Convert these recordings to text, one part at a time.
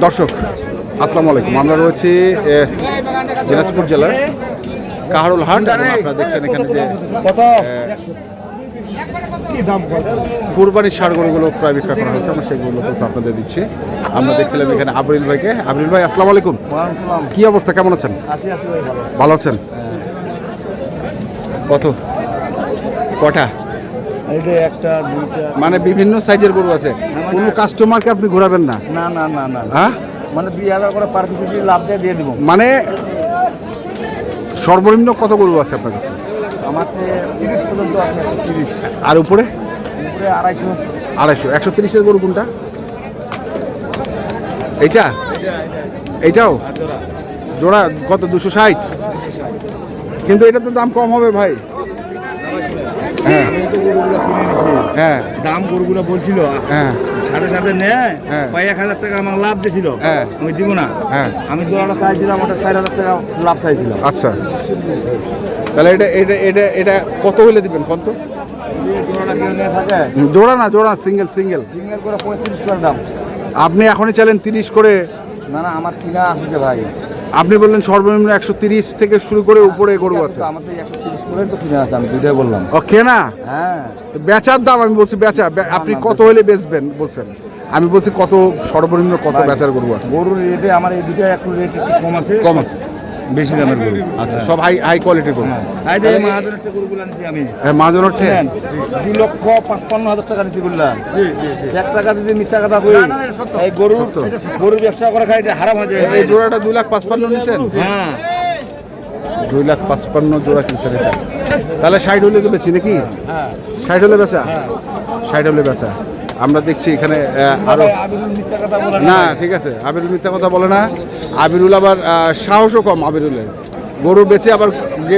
দর্শক আসসালামু আলাইকুম, আমরা রয়েছি দিনাজপুর জেলার কাহারোল হাট। আপনারা দেখছেন এখানে যে কুরবানির ষাঁড় গরুগুলো প্রায় বিক্রয় করা হচ্ছে, আমরা সেগুলো তো আপনাদের দিচ্ছি। আমরা দেখছিলাম এখানে আবরুল ভাইকে। আবরুল ভাই আসসালামু আলাইকুম, কি অবস্থা, কেমন আছেন? ভালো আছেন? কত কটা? মানে বিভিন্ন সাইজের গরু আছে, কোনো কাস্টমারকে আপনি ঘোরাবেন না? না না না না, হ্যাঁ, মানে 2000 করে পার পিস দিয়ে লাভ দিয়ে দেবো। মানে সর্বনিম্ন কত গরু আছে আপনার কাছে? আমার 30 পর্যন্ত আছে, 30। আর উপরে? উপরে 250। 250। 130-এর গরু কোনটা? এইটা? এইটাও জোড়া কত? 260। কিন্তু এটা তো দাম কম হবে ভাই। হ্যাঁ হ্যাঁ, দাম গরুগুলো বলছিল হ্যাঁ সাথে সাথে নেয়, হ্যাঁ। 1000 টাকা আমার লাভ দিয়েছিল, হ্যাঁ। আমি দিব না। হ্যাঁ, আমি জোড়াটা চাইছিলাম, ওটা 4000 টাকা লাভ চাইছিলাম। আচ্ছা, তাহলে এটা এটা এটা এটা কত হইলে দিবেন? কত জোড়াটা কেউ নিয়ে থাকে? জোড়া না, জোড়া সিঙ্গেল সিঙ্গেল সিঙ্গেল করে 35 করে দাম। আপনি এখনই চাইলেন 30 করে। না না, আমার কিনা আছে যে ভাই। আপনি বললেন সর্বনিম্ন 130 থেকে শুরু করে উপরে গরু আছে। আমার তো 130 করে তো কিনা আছে, আমি দুইটাই বললাম। ও কেনা? হ্যাঁ, তো বেচার দাম আমি বলছি বেচা। আপনি কত হইলে বেচবেন বলছেন, আমি বলছি কত সর্বনিম্ন কত বেচার গরু আছে। গরুর রেটে আমার এই দুইটা একটু রেট একটু কম আছে। কম আছে, বেশি দামের গরু। আচ্ছা, সব হাই হাই কোয়ালিটির গরু। এই যে মাহাজনের থেকে গরুগুলো আনছি আমি। হ্যাঁ, মাঝনের থেকে 2,55,000 টাকা নিচ্ছি বললাম। 1 টাকা যদি মিথ্যা কথা কই, এই গরুর ব্যবসা করে খাই, এটা হারাম হয়ে যায়। এই জোড়াটা 2,55,000 নিছেন? হ্যাঁ, 2,55,000 জোড়া কিনছেন এটা। তাহলে 60 হলে তো বেচি নাকি? 60 হলে বেচা? 60 হলে বেচা। আমরা দেখছি এখানে আরো মিথ্যা কথা বলে না, ঠিক আছে, আবিরুল মিথ্যা কথা বলে না। আবিরুল আবার সাহসও কম আবিরুলের। গরু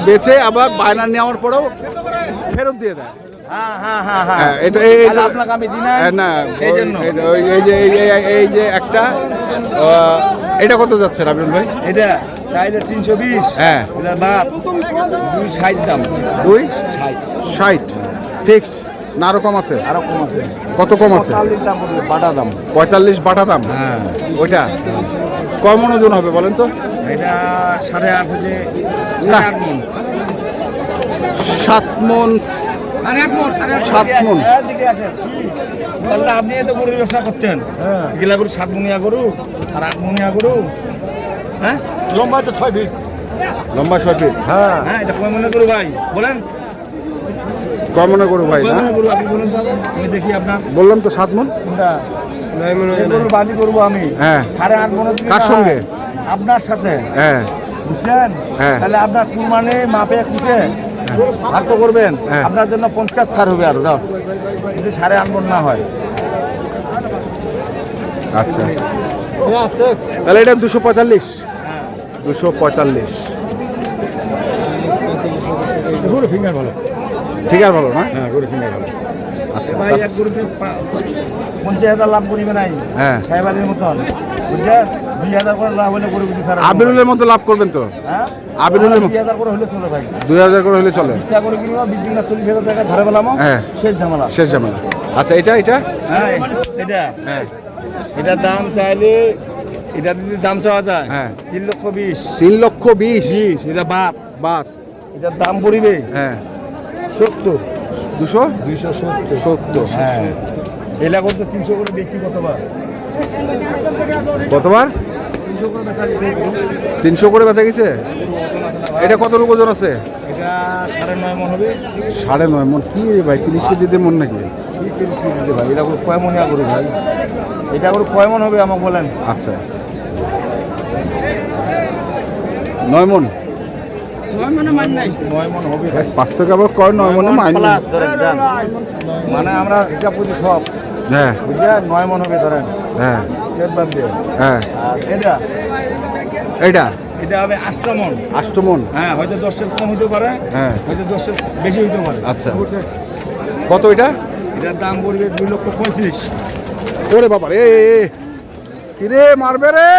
বেচে আবার বায়না নেওয়ার পরেও ফেরত দিয়ে দেয়। হ্যাঁ, এটা আপনাকে আমি দিই না। না, এই জন্য এই যে একটা এটা কত যাচ্ছে আবিরুল ভাই? এটা চাইলে 320। হ্যাঁ, এটা বাদ 260 দাম। 260 ফিক্সড না? আরো কম আছে? আরো কম আছে। কত কম আছে? 45 দাম বলবে, বাটা দাম। 45 বাটা দাম? হ্যাঁ, ওইটা কয় মন ওজন হবে বলেন তো? এটা 8.5 থেকে না, 8 মণ। 7 মন। 7 মণ। তাহলে আপনি এত গরুর ব্যবসা করতেন, গেলা গরু 7 মণিয়া গরু আর 8 মণিয়া গরু। হ্যাঁ, লম্বা তো 6 ফিট। লম্বা 6 ফিট? হ্যাঁ হ্যাঁ, এটা কয় মনে গরু ভাই বলেন? কয় মনে গরু ভাই? না, গরু আপনি বলুন তো, আমি দেখি আপনার। বললাম তো 7 মন। কোনটা? 9 মণ গরুর বাজি করবো আমি। হ্যাঁ, 8.5 মণ। কার সঙ্গে? আপনার সাথে। হ্যাঁ, বুঝছেন? হ্যাঁ। তাহলে আপনার কুরবানি মাপে খুঁজে ভাগ তো করবেন। হ্যাঁ। আপনার জন্য 50 ছাড় হবে আরো, যাও যদি 8.5 মণ না হয়। আচ্ছা, তাহলে এটা 245। 245 গরু ফিঙ্গার ভালো। ঠিক আছে, ভালো না? হ্যাঁ, গরু ফিঙ্গার ভালো। আচ্ছা, ভাই এক গরুতে 50,000 লাভ করিবে নাই। হ্যাঁ, সাহেবাদের মতন বুঝছেন? 2000 করে লাভ হলে গরু বিক্রি ছাড়া। আবিরুলের মতো লাভ করবেন তো? হ্যাঁ, আবিরুলের 2000 করে হলে চলে ভাই। 2000 করে হলে চলে। 20 টাকা করে কিনবা, 20 টাকা 40,000 টাকা ধরে পেলাম। হ্যাঁ, শেষ ঝামেলা। শেষ ঝামেলা। আচ্ছা, এটা হ্যাঁ, এটা হ্যাঁ, এটার দাম চাইলে, এটা যদি দাম চাওয়া যায় হ্যাঁ 3,20,000। 3,20,000 এটা বাদ বাদ। এটার দাম পড়িবে হ্যাঁ, 70। 270। হ্যাঁ, এলা করতে 300 করে ব্যক্তি কতবার? কতবার? 300 করে বেচা গেছে। 300 করে বেচা গেছে। এটা কত ওজন আছে? এটা 9.5 মণ হবে। 9.5 মণ? কি রে ভাই, 30 কেজিতে মন নাকি? 30 কেজি ভাই। এটা করে কয় মণিয়া গরু ভাই? এটা করে কয় মণ হবে আমাকে বলেন? আচ্ছা, 9 মণ। 9 মণ হবে ভাই। 5 টাকা আবার কয় 9 মণে মাইন? মানে আমরা হিসাব করছি সব। হ্যাঁ, বুঝলেন? 9 মণ হবে ধরেন। হ্যাঁ, চেট বাদ দিয়ে। হ্যাঁ। আর এটা এটা হবে 8 মণ। 8 মণ? হ্যাঁ, হয়তো 10 কম হতে পারে, হ্যাঁ, হয়তো 10 বেশি হতে পারে। আচ্ছা, কত এটা? এটার দাম পড়বে 2,35,000। ওরে বাবা রে, কি রে মারবে রে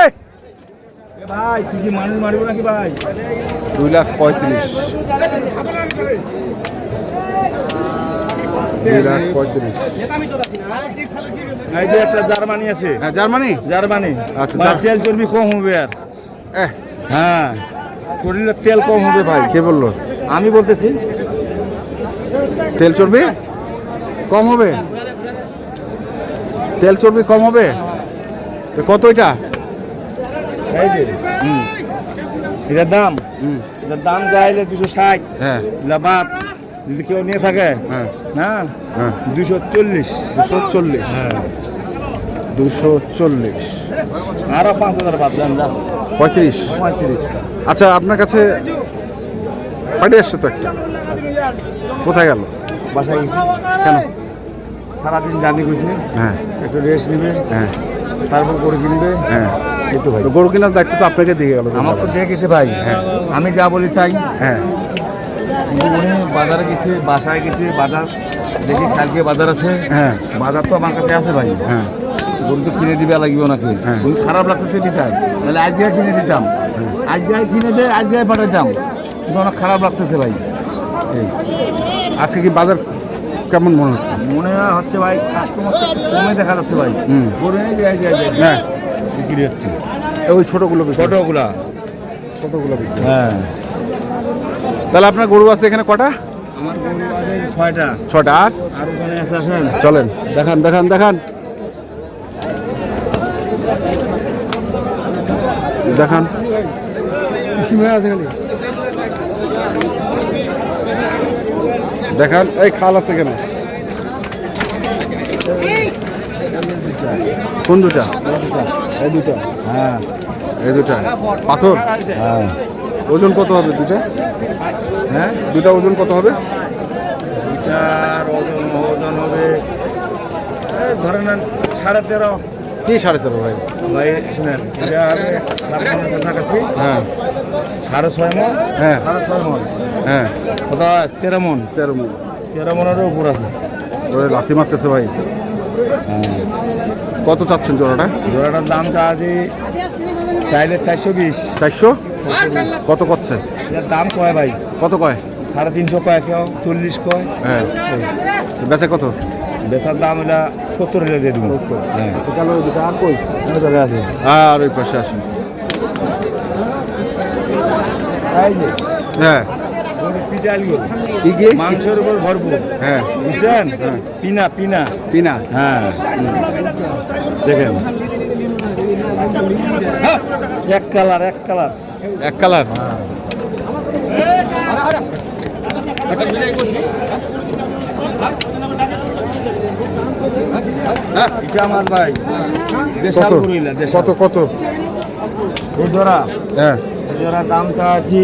ভাই? তুই কি মানুষ মারবো নাকি ভাই? 2,35,000। 2,35,000। এই যে একটা জার্মানি আছে, হ্যাঁ জার্মানি। জার্মানি। আচ্ছা, ভাই, তেল চর্বি কম হবে আর। এহ, হ্যাঁ, শরীরে তেল কম হবে ভাই। কে বললো আমি বলতেছি। তেল চর্বি কম হবে? তেল চর্বি কম হবে? তো কত এটা? এই যে এটার দাম, এটার দাম চাইলে 260। হ্যাঁ লাবাত যদি কেউ নিয়ে থাকে, হ্যাঁ হ্যাঁ, হ্যাঁ 240। 240। হ্যাঁ, 240। আরো 5,000 বাদ দেন, দাম 35। 35। আচ্ছা আপনার কাছে পাঠিয়ে আসছে তো একটা, কোথায় গেল? বাসায় গেছি। কেন? সারাদিন জার্নি করছে, হ্যাঁ একটু রেস্ট নেবে, হ্যাঁ তারপর করে কিনবে। হ্যাঁ এই তো ভাই, তো গরু কেনার দায়িত্ব তো আপনাকে দিয়ে গেল। আমার তো দিয়ে গেছে ভাই। আমি যা বলি তাই। হ্যাঁ কিন্তু উনি বাজারে গেছে, বাসায় গেছে, বাজার দেখি কালকে বাজার আছে। হ্যাঁ বাজার তো আমার কাছে আছে ভাই। হ্যাঁ গরু তো কিনে দিবে লাগবে ওনাকে। হ্যাঁ। উনি খারাপ লাগতেছে বিতাই, তাহলে আজকে কিনে দিতাম, আজকে কিনে দিয়ে আজকে পাঠাতাম, কিন্তু অনেক খারাপ লাগতেছে ভাই। এই আজকে কি বাজার কেমন মনে হচ্ছে? মনে হচ্ছে ভাই কাস্টমার কমে দেখা যাচ্ছে ভাই। হুম। গরু এই যে হ্যাঁ বিক্রি হচ্ছে, ওই ছোটোগুলো বিক্রি। ছোটগুলা। ছোটোগুলো বিক্রি। হ্যাঁ, তাহলে আপনার গরু আছে এখানে কটা? আমার গরু আছে 6টা। 6টা। আর ওখানে আছে, আসেন। চলেন দেখান দেখান দেখান দেখান। দেখান, এই খাল আছে কেন? কোন দুটা? এই দুটা। হ্যাঁ এই দুটা পাথর। হ্যাঁ ওজন কত হবে দুটা? হ্যাঁ, দুটা ওজন কত হবে? এটার ওজন হবে এই ধরে নেন 13.5। কি 13.5 ভাই? ভাই শুনেন, এটা হবে 7 মনের কাছাকাছি। হ্যাঁ 6.5 মন। হ্যাঁ 6.5 মন। হ্যাঁ কোথা 13 মন। 13 মণ। 13 মনেরও উপর আছে। ওরে লাথি মারতেছে ভাই। কত চাচ্ছেন জোড়াটা? জোড়াটার দাম চাচ্ছি চাইলে 420। 400? কত করছে? এটার দাম কয় ভাই? কত কয়? 350 কয়, কেউ 40 কয়। হ্যাঁ বেচে কত? বেচার দাম এটা 70 হলে দিয়ে দিব। হ্যাঁ, কালো দুটো আর কই? এই জায়গায় আছে। আর ওই পাশে আসেন। এই যে হ্যাঁ গরু পিটালি গরু। কি কি? মাংসের উপর ভরপুর, হ্যাঁ বুঝছেন? পিনা পিনা। পিনা। হ্যাঁ, দেখেন এক কালার, এক কালার। এক কালার। এটা আমার ভাই দেশাল কত গরু এলা, দেশাল। কত কত? এই জোড়া, হ্যাঁ এই জোড়া দাম চাচ্ছি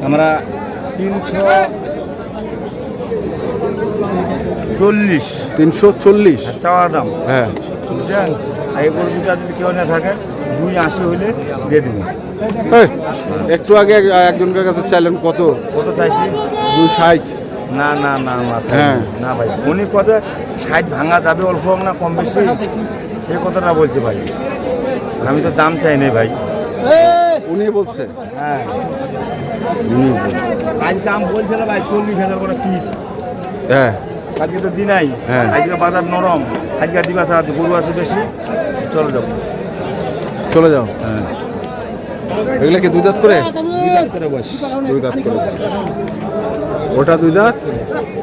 আমরা 340 340। চাওয়া দাম। হ্যাঁ বুঝছেন? আর এই গরু দুটা যদি কেউ না থাকে 280 হইলে দিয়ে দেবো। এই, একটু আগে একজনের কাছে চাইলেন কত? কত চাইছি? 260। না না না না, হ্যাঁ। না ভাই, উনি কত 60 ভাঙা যাবে, অল্প হোক না কম বেশি, এই কথাটা বলছে ভাই। আমি তো দাম চাই নাই ভাই। উনি বলছে। হ্যাঁ, উনি বলছে। আজ দাম বলছিল ভাই 40,000 করে পিস। হ্যাঁ আজকে তো দিনাই। হ্যাঁ। আজকে বাজার নরম, আজকে দিবাসা আছে, গরু আছে বেশি, চলে যাবো। চলে যাও। হ্যাঁ, এগুলা কি দুই দাঁত করে? দুই দাঁত করে বস। দুই দাঁত করে। ওটা দুই দাঁত,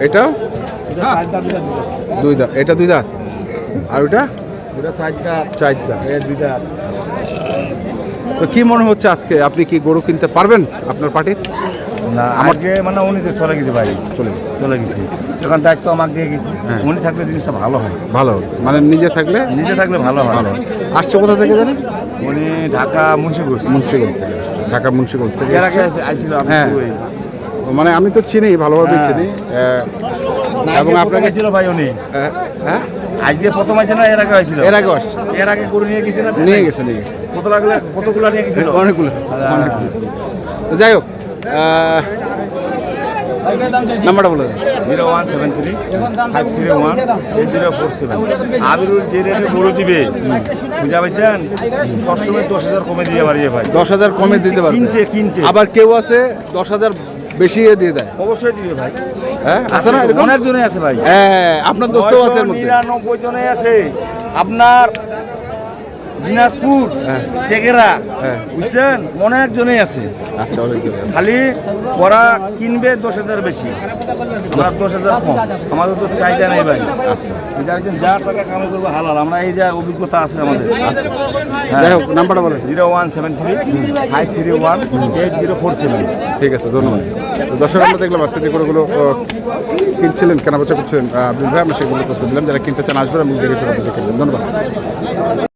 এটাও এটা 4 দাঁত, এটা 2 দাঁত। দুই দাঁত। এটা দুই দাঁত আর ওটা এটা 4 দাঁত, 4 দাঁত। এটা 2 দাঁত। তো কি মনে হচ্ছে আজকে আপনি কি গরু কিনতে পারবেন আপনার পার্টির? না, আমাকে মানে উনি তো চলে গেছে ভাই, চলে গেছে। এখন দায়িত্ব আমাকে দিয়ে গেছি। হ্যাঁ। উনি থাকলে জিনিসটা ভালো হয়। ভালো, মানে নিজে থাকলে নিজে থাকলে ভালো হয়। ভালো। আসছে কোথা থেকে জানেন? উনি ঢাকা মুন্সিগঞ্জ। মুন্সিগঞ্জ থেকে আসছে। ঢাকা মুন্সিগঞ্জ থেকে এর আগে আসছে। আইছিল আমি হ্যাঁ। ওই মানে আমি তো চিনি, ভালোভাবে হ্যাঁ। চিনি। এবং এবং আপনাকে ছিল ভাই উনি। হ্যাঁ আজকে প্রথম আইছে না এর আগে আইছিল? এর আগে আসছে। এর আগে গরু নিয়ে গেছিল না? নিয়ে গেছে। কত লাগলে কতগুলো নিয়ে গেছিল? অনেকগুলো অনেকগুলো। তো যাই হোক, নাম্বারটা বলে দেন। 0173 531 8047। আবিরুল যে রেটে গরু দিবে, বুঝা পাইছেন? সবসময় 10,000 কমে দিয়ে পারিয়ে ভাই। 10,000 কমে দিতে পারবে। কিনতে আবার কেউ আছে 10,000 বেশি দিয়ে দেয়? অবশ্যই দিবে ভাই। হ্যাঁ আছে না এরকম? অনেক জনে আছে ভাই। হ্যাঁ আপনার দোস্তও আছে এর মধ্যে? 99 জনে আছে। আপনার দিনাজপুর, চেকেরা, বুঝছেন, অনেক জনে আছে। আচ্ছা অনেক দূরে আছে। খালি ওরা কিনবে 10,000 বেশি, আমরা 10,000 কম। আমাদের তো চাহিদা নেই ভাই। আচ্ছা যা টাকা কামাই করবো হালাল, আমরা এই যে অভিজ্ঞতা আছে আমাদের। যাই হোক নাম্বারটা বলেন। 0173-531-8047। ঠিক আছে ধন্যবাদ। তো দর্শক আমরা দেখলাম আজকে যে গরুগুলো কিনছিলেন কেনাবেচা করছিলেন আব্দুল ভাই, আমরা সেগুলো তথ্য দিলাম। যারা কিনতে চান আসবেন এবং দেখে শুনে বুঝে কিনবেন। ধন্যবাদ।